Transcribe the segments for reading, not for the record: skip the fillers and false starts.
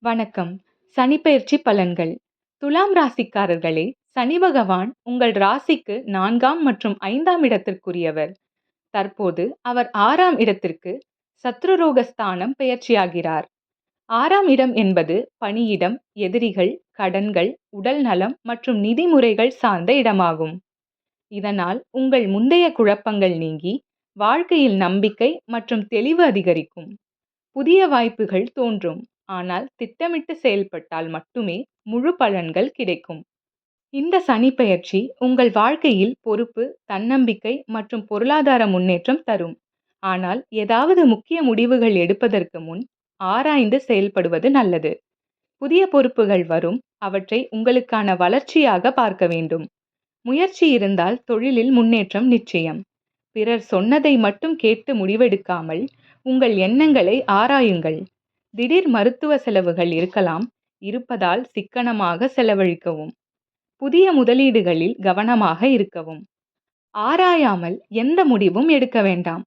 வணக்கம். சனிப்பெயர்ச்சி பலன்கள். துலாம் ராசிக்காரர்களே, சனி பகவான் உங்கள் ராசிக்கு 4ஆம் மற்றும் 5ஆம் இடத்திற்குரியவர். தற்போது அவர் 6ஆம் இடத்திற்கு சத்ருரோக ஸ்தானம் பெயர்ச்சியாகிறார். 6ஆம் இடம் என்பது பணியிடம், எதிரிகள், கடன்கள், உடல் நலம் மற்றும் நிதி முறைகள் சார்ந்த இடமாகும். இதனால் உங்கள் முந்தைய குழப்பங்கள் நீங்கி வாழ்க்கையில் நம்பிக்கை மற்றும் தெளிவு அதிகரிக்கும். புதிய வாய்ப்புகள் தோன்றும். ஆனால் திட்டமிட்டு செயல்பட்டால் மட்டுமே முழு பலன்கள் கிடைக்கும். இந்த சனி பெயர்ச்சி உங்கள் வாழ்க்கையில் பொறுப்பு, தன்னம்பிக்கை மற்றும் பொருளாதார முன்னேற்றம் தரும். ஆனால் ஏதாவது முக்கிய முடிவுகள் எடுப்பதற்கு முன் ஆராய்ந்து செயல்படுவது நல்லது. புதிய பொறுப்புகள் வரும், அவற்றை உங்களுக்கான வளர்ச்சியாக பார்க்க வேண்டும். முயற்சி இருந்தால் தொழிலில் முன்னேற்றம் நிச்சயம். பிறர் சொன்னதை மட்டும் கேட்டு முடிவெடுக்காமல் உங்கள் எண்ணங்களை ஆராயுங்கள். திடீர் மருத்துவ செலவுகள் இருப்பதால் சிக்கனமாக செலவழிக்கவும். புதிய முதலீடுகளில் கவனமாக இருக்கவும். ஆராயாமல் எந்த முடிவும் எடுக்க வேண்டாம்.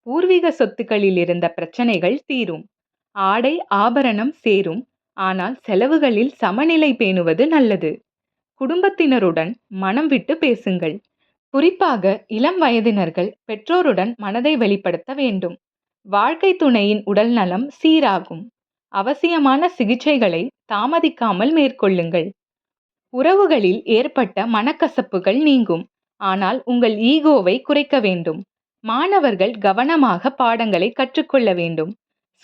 பூர்வீக சொத்துக்களில் இருந்த பிரச்சனைகள் தீரும். ஆடை ஆபரணம் சேரும். ஆனால் செலவுகளில் சமநிலை பேணுவது நல்லது. குடும்பத்தினருடன் மனம் விட்டு பேசுங்கள். குறிப்பாக இளம் வயதினர்கள் பெற்றோருடன் மனதை வெளிப்படுத்த வேண்டும். வாழ்க்கை துணையின் உடல் நலம் சீராகும். அவசியமான சிகிச்சைகளை தாமதிக்காமல் மேற்கொள்ளுங்கள். உறவுகளில் ஏற்பட்ட மனக்கசப்புகள் நீங்கும். ஆனால் உங்கள் ஈகோவை குறைக்க வேண்டும். மாணவர்கள் கவனமாக பாடங்களை கற்றுக்கொள்ள வேண்டும்.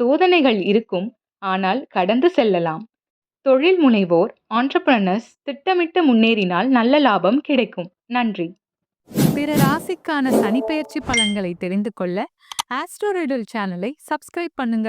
சோதனைகள் இருக்கும், ஆனால் கடந்து செல்லலாம். தொழில் முனைவோர் ஆண்டர்பிரனர்ஸ் திட்டமிட்டு முன்னேறினால் நல்ல லாபம் கிடைக்கும். நன்றி. பிற ராசிக்கான சனிப்பெயர்ச்சி பலன்களை தெரிந்து கொள்ள ஆஸ்ட்ரோ ரிடல் சேனலை சப்ஸ்கிரைப் பண்ணுங்க.